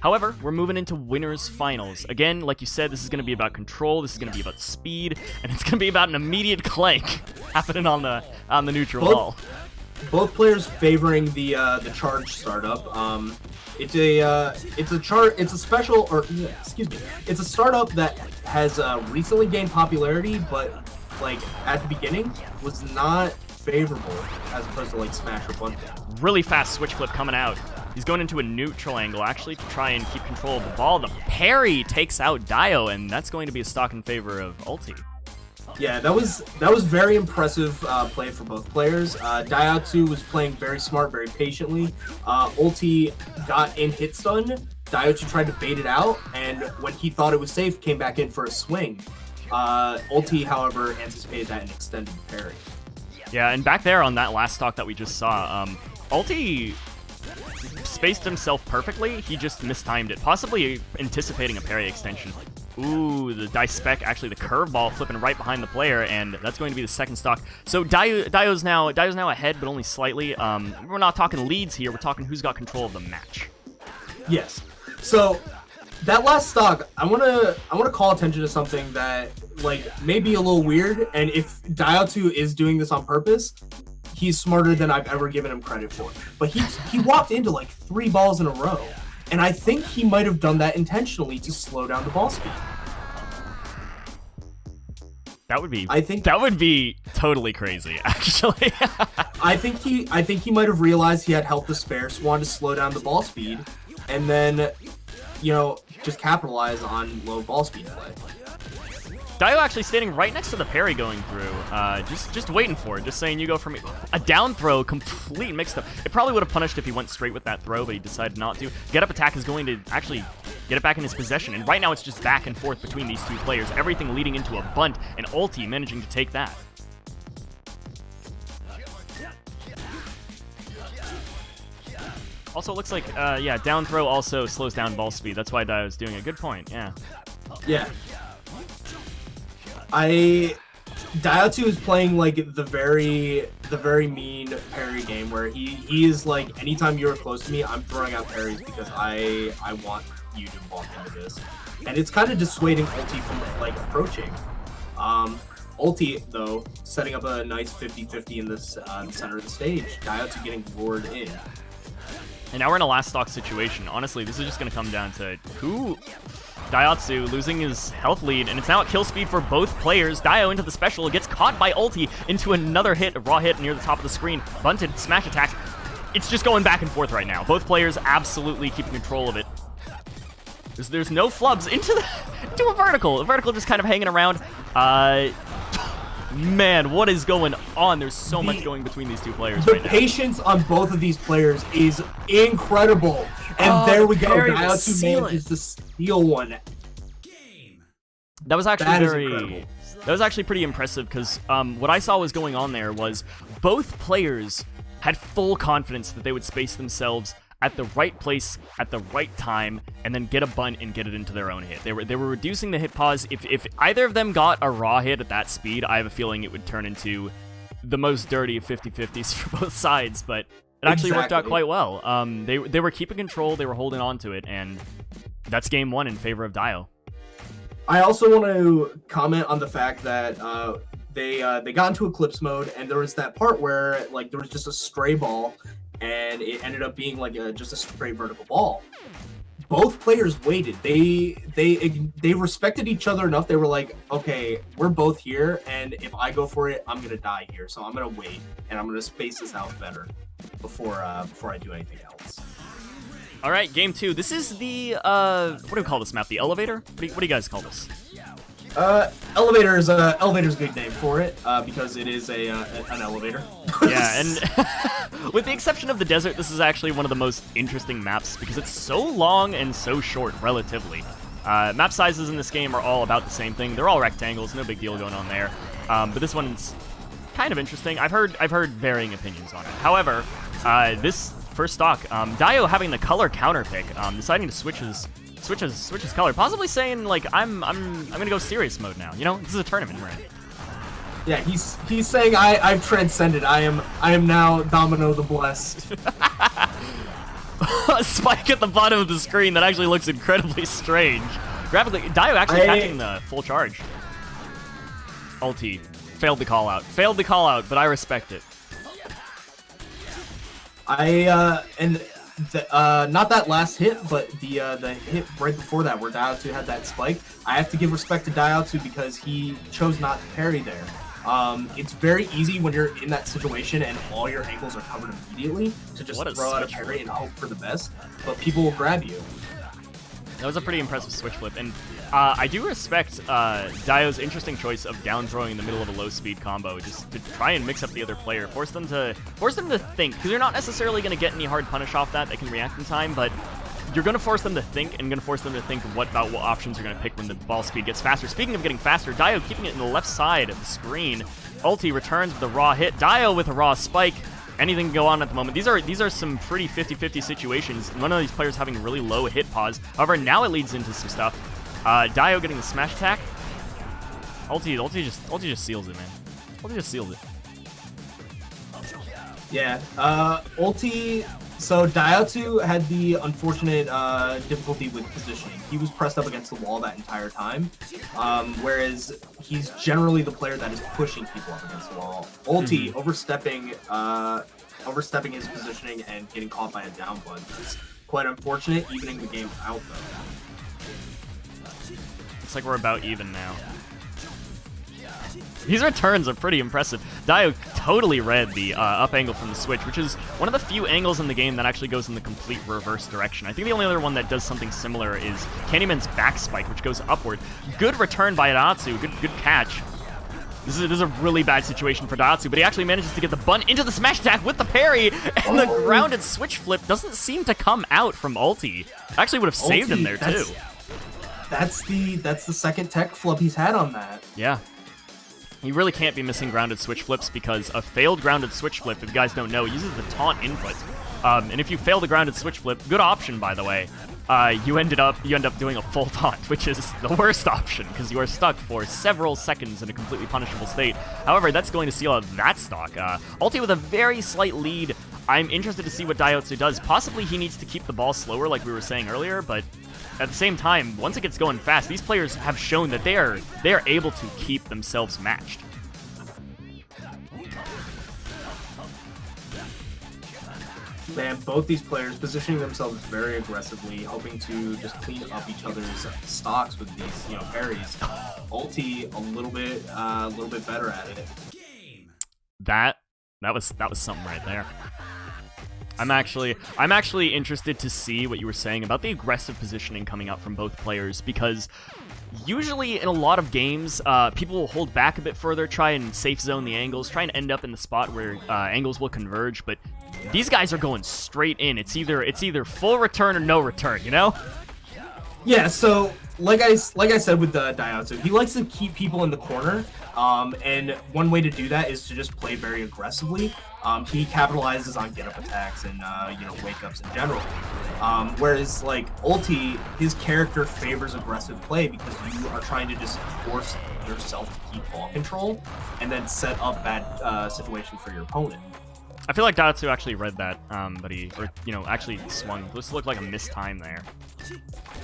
However, we're moving into winners finals. Again, like you said, this is going to be about control, this is going to be about speed, and it's going to be about an immediate clank happening on the neutral wall. Both players favoring the charge startup. It's a special, or excuse me, it's a startup that has recently gained popularity, but like at the beginning was not favorable as opposed to like Smash or Bunting. Really fast switch flip coming out. He's going into a neutral angle, actually, to try and keep control of the ball. The parry takes out Dio, and that's going to be a stock in favor of Ulti. Yeah, that was very impressive play for both players. Daioutzu was playing very smart, very patiently. Ulti got in hit stun. Daioutzu tried to bait it out, and when he thought it was safe, came back in for a swing. Ulti, however, anticipated that and extended the parry. Yeah, and back there on that last stock that we just saw, Ulti spaced himself perfectly. He just mistimed it, possibly anticipating a parry extension. Ooh, the dice spec, actually the curveball flipping right behind the player, and that's going to be the second stock. So Dio's now ahead, but only slightly. We're not talking leads here. We're talking who's got control of the match. Yes. So that last stock, I wanna call attention to something that like may be a little weird, and if Daioutzu is doing this on purpose, he's smarter than I've ever given him credit for. But he walked into like 3 balls in a row. And I think he might have done that intentionally to slow down the ball speed. That would be totally crazy, actually. I think he might have realized he had health to spare, so wanted to slow down the ball speed, and then, you know, just capitalize on low ball speed play. Dio actually standing right next to the parry going through, just waiting for it, just saying you go for me. A down throw, complete mixed up. It probably would have punished if he went straight with that throw, but he decided not to. Get up attack is going to actually get it back in his possession, and right now it's just back and forth between these two players, everything leading into a bunt, and Ulti managing to take that. Also, it looks like, yeah, down throw also slows down ball speed. That's why Dio's doing a good point, yeah. Yeah. Daioutzu is playing like the very mean parry game where he is like, anytime you're close to me, I'm throwing out parries because I want you to walk into this. And it's kind of dissuading Ulti from like approaching. Ulti, though, setting up a nice 50-50 in this center of the stage. Daioutzu getting lured in. And now we're in a last stock situation. Honestly, this is just going to come down to who... Daioutzu losing his health lead, and it's now at kill speed for both players. Dio into the special, gets caught by Ulti into another hit, a raw hit near the top of the screen. Bunted, smash attack. It's just going back and forth right now. Both players absolutely keeping control of it. There's no flubs into a vertical. A vertical just kind of hanging around. Man, what is going on? There's so much going between these two players right now. The patience on both of these players is incredible. And there we go. Daioutzu manages to steal one. That was actually that was actually pretty impressive because what I saw was going on there was both players had full confidence that they would space themselves at the right place at the right time and then get a bunt and get it into their own hit. They were reducing the hit pause. If either of them got a raw hit at that speed, I have a feeling it would turn into the most dirty of 50-50s for both sides, but it actually worked out quite well. They were keeping control, they were holding on to it, and that's game 1 in favor of Dio. I also want to comment on the fact that they got into Eclipse mode, and there was that part where like there was just a stray ball, and it ended up being like just a straight vertical ball. Both players waited. They respected each other enough. They were like, okay, we're both here, and if I go for it, I'm gonna die here. So I'm gonna wait, and I'm gonna space this out better before I do anything else. All right, game 2. This is the what do we call this map? The elevator? What do you guys call this? Elevator's a good name for it because it is an elevator. Yeah, and with the exception of the desert, this is actually one of the most interesting maps because it's so long and so short, relatively. Map sizes in this game are all about the same thing. They're all rectangles, no big deal going on there. But this one's kind of interesting. I've heard varying opinions on it. However, this first stock, Dio having the color counter pick, deciding to switch his color, possibly saying like I'm gonna go serious mode now. You know, this is a tournament we're in. Yeah, he's saying I've transcended. I am now Domino the Blessed. a spike at the bottom of the screen that actually looks incredibly strange. Graphically, Dio actually catching the full charge. Ulti. Failed the call out. Failed the call out, but I respect it. Not that last hit, but the hit right before that where Daioutzu had that spike. I have to give respect to Daioutzu because he chose not to parry there. It's very easy when you're in that situation and all your angles are covered immediately to just throw out a parry and hope for the best, but people will grab you. That was a pretty impressive switch flip, and I do respect Dio's interesting choice of down throwing in the middle of a low speed combo, just to try and mix up the other player, force them to think, because you're not necessarily going to get any hard punish off that. They can react in time, but you're going to force them to think, and going to force them to think what options you're going to pick when the ball speed gets faster. Speaking of getting faster, Dio keeping it in the left side of the screen. Ulti returns with a raw hit. Dio with a raw spike. Anything can go on at the moment. These are some pretty 50-50 situations. One of these players having really low hit pause. However, now it leads into some stuff. Dio getting the smash attack. Ulti just seals it, man. Ulti just seals it. Yeah. Ulti. So Daioutzu had the unfortunate difficulty with positioning. He was pressed up against the wall that entire time, whereas he's generally the player that is pushing people up against the wall. Ulti overstepping his positioning and getting caught by a down punch is quite unfortunate, evening the game out though. Looks like we're about even now. These returns are pretty impressive. Dio totally read the up angle from the switch, which is one of the few angles in the game that actually goes in the complete reverse direction. I think the only other one that does something similar is Candyman's back spike, which goes upward. Good return by Daioutzu, good catch. This is a really bad situation for Daioutzu, but he actually manages to get the bun into the smash attack with the parry, and the grounded switch flip doesn't seem to come out from Ulti. Actually would have saved him there too. That's the second tech flip he's had on that. Yeah. You really can't be missing grounded switch flips because a failed grounded switch flip, if you guys don't know, uses the taunt input. And if you fail the grounded switch flip, good option by the way, you end up doing a full taunt, which is the worst option because you are stuck for several seconds in a completely punishable state. However, that's going to seal out that stock. Ulti with a very slight lead. I'm interested to see what Daioutzu does. Possibly he needs to keep the ball slower like we were saying earlier, but at the same time, once it gets going fast, these players have shown that they are able to keep themselves matched. Man, both these players positioning themselves very aggressively, hoping to just clean up each other's stocks with these, parries. Ulti a little bit better at it. That was something right there. I'm actually interested to see what you were saying about the aggressive positioning coming out from both players, because usually in a lot of games, people will hold back a bit further, try and safe zone the angles, try and end up in the spot where angles will converge, but these guys are going straight in. It's either full return or no return, you know? Yeah, so like I said with the Daioutzu, he likes to keep people in the corner, and one way to do that is to just play very aggressively. He capitalizes on get-up attacks and wake-ups in general. Whereas like Ulti, his character favors aggressive play because you are trying to just force yourself to keep ball control and then set up bad situations for your opponent. I feel like Daioutzu actually read that, but actually swung. This looked like a missed time there.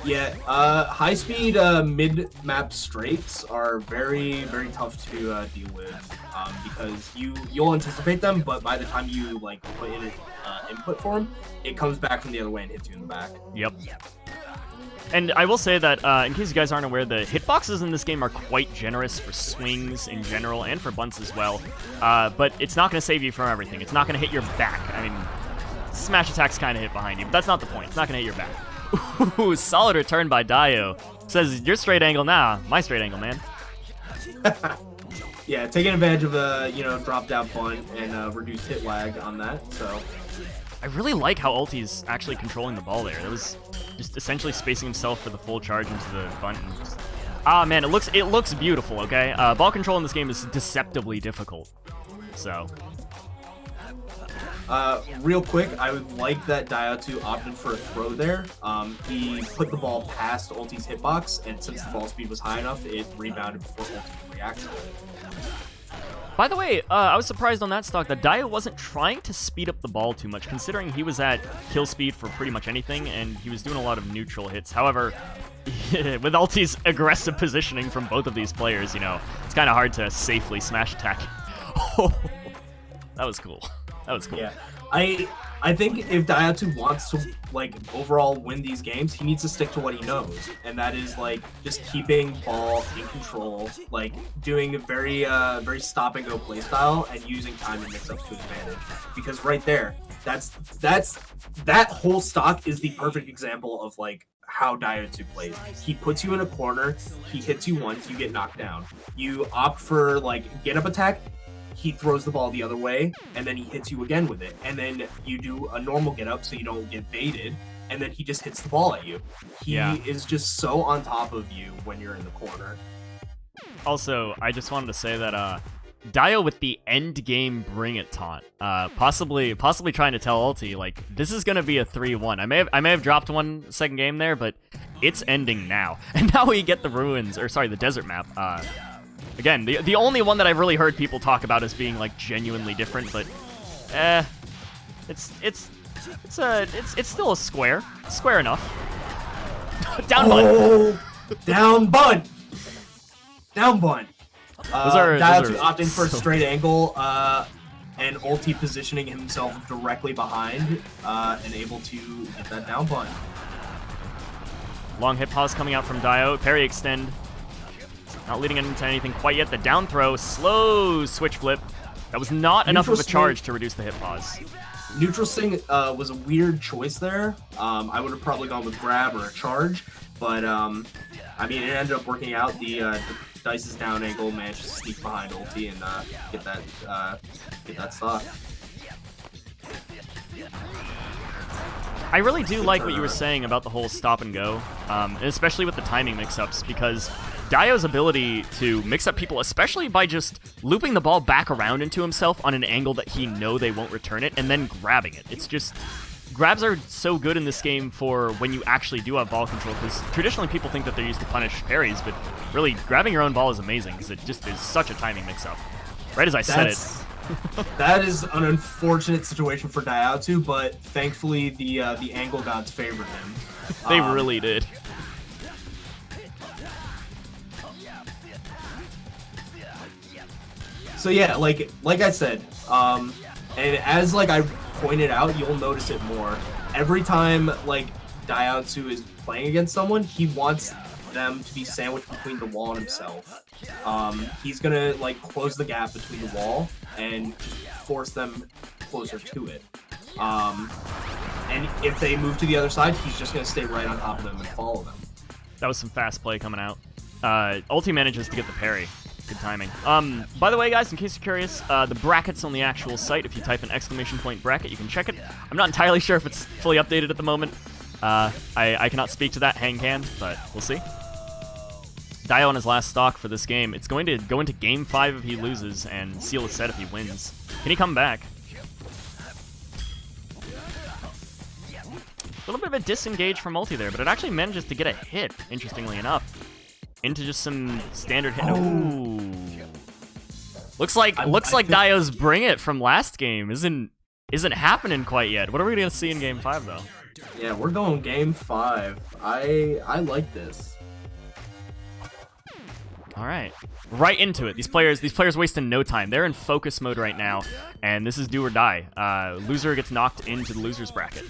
Yeah, high-speed mid-map straights are very, very tough to deal with because you'll anticipate them, but by the time you put in input for them, it comes back from the other way and hits you in the back. Yep. And I will say that, in case you guys aren't aware, the hitboxes in this game are quite generous for swings in general and for bunts as well. But it's not going to save you from everything. It's not going to hit your back. I mean, smash attacks kind of hit behind you, but that's not the point. It's not going to hit your back. Ooh, solid return by Dio. Says, your straight angle now. My straight angle, man. Yeah, taking advantage of a, drop-down bunt and reduced hit lag on that, so... I really like how Ulti's actually controlling the ball there. It was just essentially spacing himself for the full charge into the bunt. And just... Ah, man, it looks beautiful, okay? Ball control in this game is deceptively difficult, so... Real quick, I would like that Daioutzu opted for a throw there. He put the ball past Ulti's hitbox, and since the ball speed was high enough, it rebounded before Ulti could react to it. By the way, I was surprised on that stock that Dio wasn't trying to speed up the ball too much, considering he was at kill speed for pretty much anything, and he was doing a lot of neutral hits. However, with Ulti's aggressive positioning from both of these players, you know, it's kind of hard to safely smash attack. Oh, that was cool. That was cool. Yeah, I think if Daioutzu wants to like overall win these games, he needs to stick to what he knows, and that is like just keeping ball in control, like doing a very very stop and go play style and using timing mix-ups to advantage. Because right there, that whole stock is the perfect example of like how Daioutzu plays. He puts you in a corner, he hits you once, you get knocked down. You opt for like get up attack, he throws the ball the other way, and then he hits you again with it. And then you do a normal get up so you don't get baited, and then he just hits the ball at you. He is just so on top of you when you're in the corner. Also, I just wanted to say that Dio with the end game bring it taunt, possibly trying to tell Ulti like this is gonna be a 3-1. I may have dropped one second game there, but it's ending now. And now we get the ruins, or sorry, the desert map. Again, the only one that I've really heard people talk about as being like genuinely different, but it's still a square enough. Down bun. Down bun. Down bun. Daioutzu opting for a straight angle, and Ulti positioning himself directly behind, and able to get that down bun. Long hit pause coming out from Dio. Parry extend. Not leading into anything quite yet. The down throw, slow switch flip. That was not enough of a charge to reduce the hit pause. Neutral swing was a weird choice there. I would have probably gone with grab or a charge, but I mean, it ended up working out. The Dice's down angle managed to sneak behind Ulti and get that stock. I really do like what you were saying about the whole stop and go, especially with the timing mix-ups, because Dio's ability to mix up people, especially by just looping the ball back around into himself on an angle that he know they won't return it, and then grabbing it. It's just, grabs are so good in this game for when you actually do have ball control, because traditionally people think that they're used to punish parries, but really, grabbing your own ball is amazing, because it just is such a timing mix-up. Right as I said it. That is an unfortunate situation for Daioutzu, but thankfully the angle gods favored him. They really did. So yeah, like I said, and as like I pointed out, you'll notice it more. Every time like Daioutzu is playing against someone, he wants them to be sandwiched between the wall and himself. He's gonna like close the gap between the wall and force them closer to it. And if they move to the other side, he's just gonna stay right on top of them and follow them. That was some fast play coming out. Ulti manages to get the parry. Good timing. By the way, guys, in case you're curious, the bracket's on the actual site. If you type an ! bracket, you can check it. I'm not entirely sure if it's fully updated at the moment. I cannot speak to that, Hang can, but we'll see. Dio on his last stock for this game. It's going to go into Game 5 if he loses and seal his set if he wins. Can he come back? A little bit of a disengage from Ulti there, but it actually manages to get a hit, interestingly enough, into just some standard hit. Ooh. Looks like Dio's bring it from last game isn't happening quite yet. What are we gonna see in Game 5 though? Yeah, we're going Game 5. I like this. All right, right into it. These players wasting no time. They're in focus mode right now, and this is do or die. Loser gets knocked into the loser's bracket.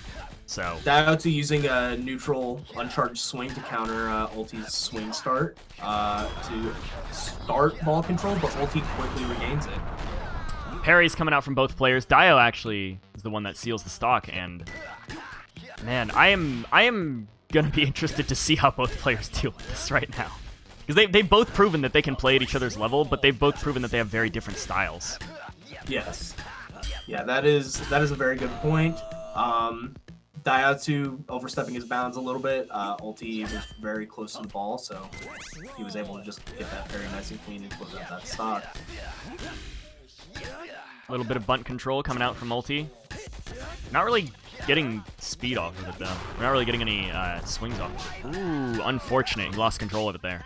So Daioutzu using a neutral uncharged swing to counter Ulti's swing start to start ball control, but Ulti quickly regains it. Parries coming out from both players. Dio actually is the one that seals the stock, and man, I am gonna be interested to see how both players deal with this right now. Because they've both proven that they can play at each other's level, but they've both proven that they have very different styles. Yes. Yeah, that is a very good point. Daioutzu overstepping his bounds a little bit. Ulti was very close to the ball, so he was able to just get that very nice and clean and close out that stock. A little bit of bunt control coming out from Ulti. Not really getting speed off of it, though. We're not really getting any swings off of it. Ooh, unfortunate. He lost control of it there.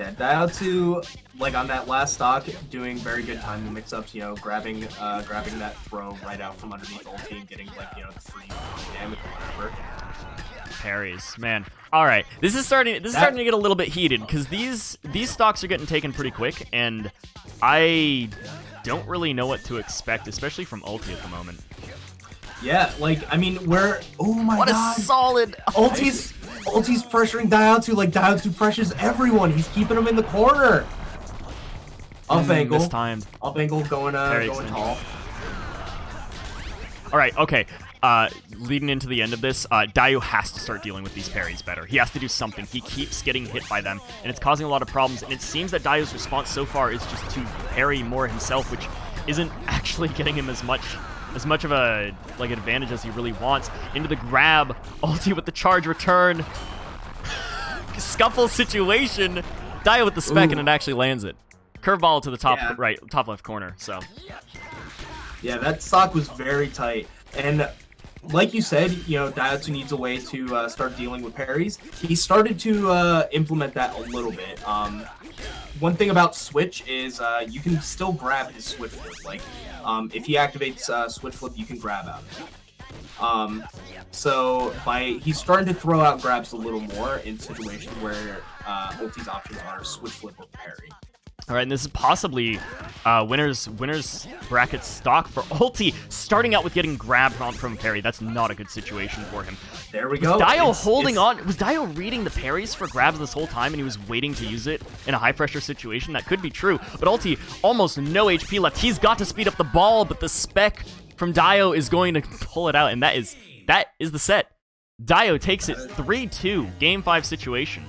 Yeah, Daioutzu, like on that last stock, doing very good timing mix-ups, you know, grabbing that throw right out from underneath ulti and getting, like, you know, the free damage or whatever. Parries, man. All right, this is starting to get a little bit heated because these stocks are getting taken pretty quick, and I don't really know what to expect, especially from Ulti at the moment. Yeah, like, I mean, oh my god. What a solid... Ulti's pressuring Daioutzu, like Daioutzu pressures everyone. He's keeping him in the corner. Up angle. Mistimed. Up angle going tall. All right, okay. Leading into the end of this, Daio has to start dealing with these parries better. He has to do something. He keeps getting hit by them, and it's causing a lot of problems, and it seems that Daio's response so far is just to parry more himself, which isn't actually getting him as much of a advantage as he really wants. Into the grab, Ulti with the charge return. Scuffle situation. Daio with the spec, and it actually lands it. Curveball to the top top left corner, so. Yeah, that stock was very tight. And like you said, you know, Daioutzu needs a way to start dealing with parries. He started to implement that a little bit. One thing about Switch is you can still grab his Switch Flip. Like, if he activates Switch Flip, you can grab out of it. So he's starting to throw out grabs a little more in situations where Ulti's options are Switch Flip or parry. All right, and this is possibly winner's bracket stock for Ulti, starting out with getting grabbed from parry. That's not a good situation for him. There we go. Was Daio holding on? Was Daio reading the parries for grabs this whole time, and he was waiting to use it in a high-pressure situation? That could be true, but Ulti, almost no HP left. He's got to speed up the ball, but the spec from Daio is going to pull it out, and that is the set. Daio takes it 3-2, Game 5 situation.